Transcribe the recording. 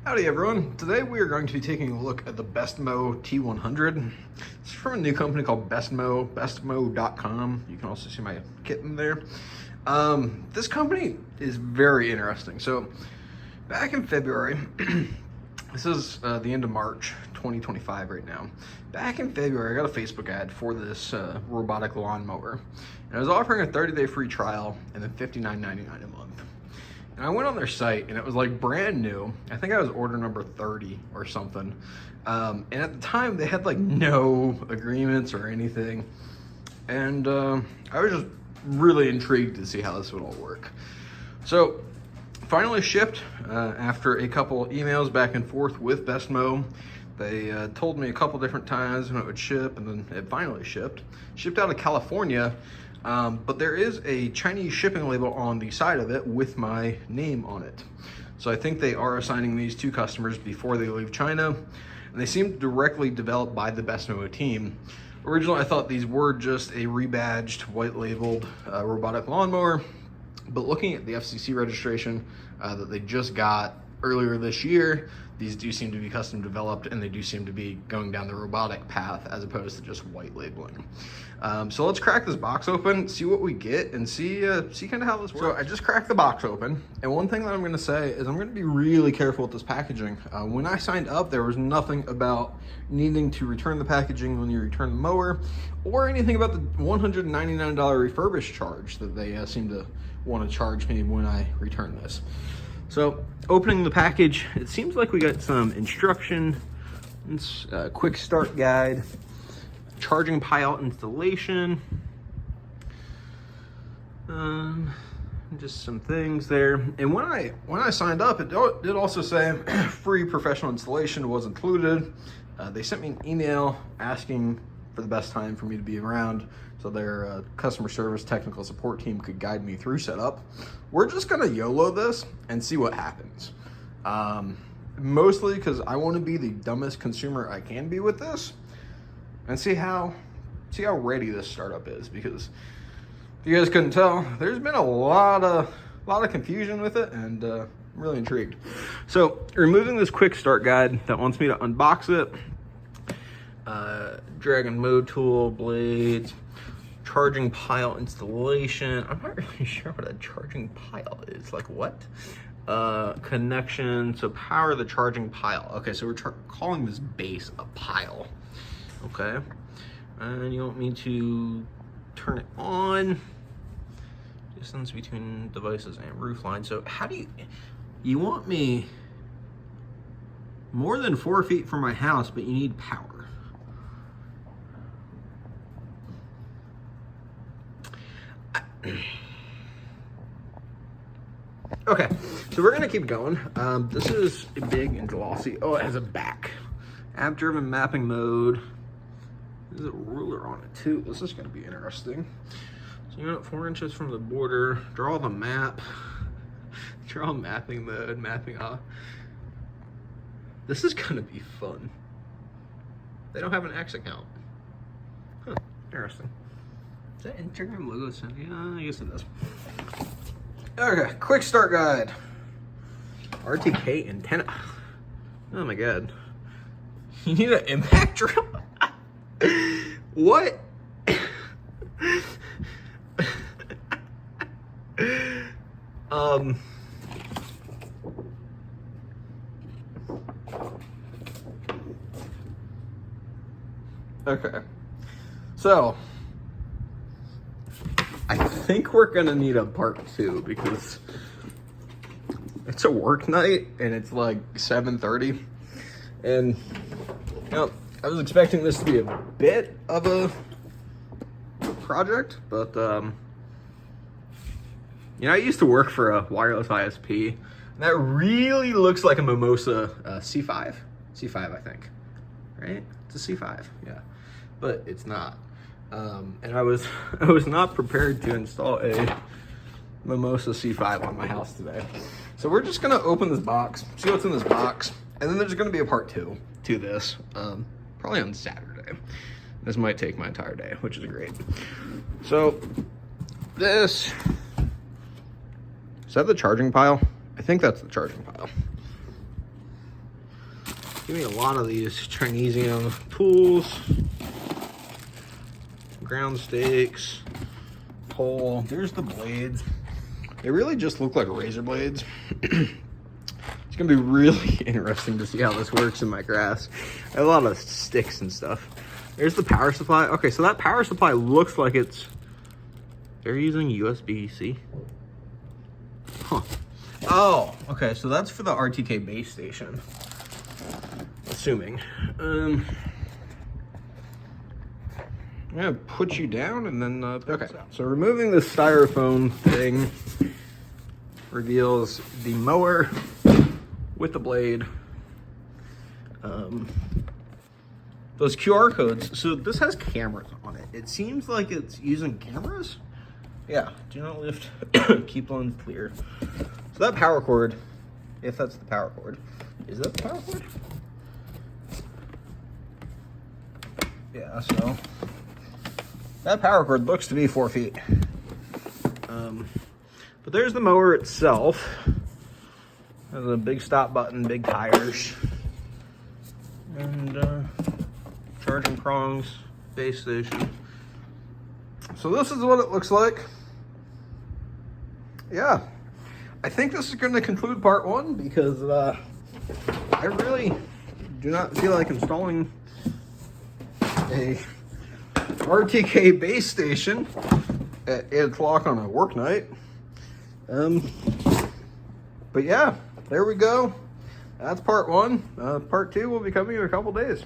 Howdy everyone. Today we are going to be taking a look at the BestMow T100. It's from a new company called BestMow, bestmow.com. You can also see my kit in there. This company is very interesting. So back in February, this is the end of March 2025 right now. Back in February, I got a Facebook ad for this robotic lawnmower. And I was offering a 30-day free trial and then $59.99 a month. And I went on their site and it was like brand new. I think I was order number 30 or something. And at the time they had like no agreements or anything. And I was just really intrigued to see how this would all work. So finally shipped after a couple emails back and forth with BestMow. They told me a couple different times when it would ship, and then it finally shipped. Shipped out of California. But there is a Chinese shipping label on the side of it with my name on it. So I think they are assigning these to customers before they leave China. And they seem directly developed by the BestMow team. Originally, I thought these were just a rebadged, white labeled robotic lawnmower. But looking at the FCC registration that they just got earlier this year, these do seem to be custom developed, and they do seem to be going down the robotic path as opposed to just white labeling. So let's crack this box open, see what we get, and see kind of how this works. So I just cracked the box open, and one thing that I'm going to say is I'm going to be really careful with this packaging. When I signed up, there was nothing about needing to return the packaging when you return the mower, or anything about the $199 refurbished charge that they seem to want to charge me when I return this. So opening the package, it seems like we got some instruction, quick start guide, charging pile installation, just some things there. And when I signed up, it did also say free professional installation was included. They sent me an email asking for the best time for me to be around, so their customer service technical support team could guide me through setup. We're just gonna YOLO this and see what happens. Mostly because I want to be the dumbest consumer I can be with this, and see how ready this startup is. Because if you guys couldn't tell, there's been a lot of confusion with it, and I'm really intrigued. So removing this quick start guide that wants me to unbox it. Drag and mow tool, blades, charging pile installation. I'm not really sure what a charging pile is. Like what? Connection, so power the charging pile. Okay, so we're calling this base a pile. Okay, and you want me to turn it on. Distance between devices and roof line. So how do you want me more than 4 feet from my house, but you need power? Okay, so we're gonna keep going. This is big and glossy. Oh, it has a back. App-driven mapping mode. There's a ruler on it too. This is gonna be interesting. So you want 4 inches from the border. Draw the map. Draw mapping mode. Mapping off. This is gonna be fun. They don't have an X account. Huh, interesting. Is that Instagram logo? Yeah, I guess it does. Okay, quick start guide. RTK antenna. Oh my god. You need an impact drill? What? Okay. So I think we're gonna need a part 2 because it's a work night and it's like 7:30, and you know, I was expecting this to be a bit of a project, but you know, I used to work for a wireless ISP, and that really looks like a Mimosa C5, I think, right? It's a C5, yeah, but it's not. And I was not prepared to install a Mimosa C5 on my house today. So we're just gonna open this box, see what's in this box, and then there's gonna be a part 2 to this, probably on Saturday. This might take my entire day, which is great. So this, is that the charging pile? I think that's the charging pile. Give me a lot of these Chinesium tools, ground stakes, pole. There's the blades. They really just look like razor blades. It's gonna be really interesting to see how this works in my grass. I have a lot of sticks and stuff. There's the power supply. Okay, so that power supply looks like they're using USB-C. Huh. Oh, okay, so that's for the RTK base station. Assuming. I'm gonna put you down and then, okay. So removing the styrofoam thing reveals the mower with the blade. Those QR codes. So this has cameras on it. It seems like it's using cameras. Yeah, do not lift, keep on clear. So that power cord, if that's the power cord, is that the power cord? Yeah, so that power cord looks to be 4 feet. But there's the mower itself. There's a big stop button, big tires, and charging prongs, base station. So this is what it looks like. Yeah, I think this is going to conclude part one because I really do not feel like installing a RTK base station at 8 o'clock on a work night. But yeah, there we go. That's part one. Part two will be coming in a couple days.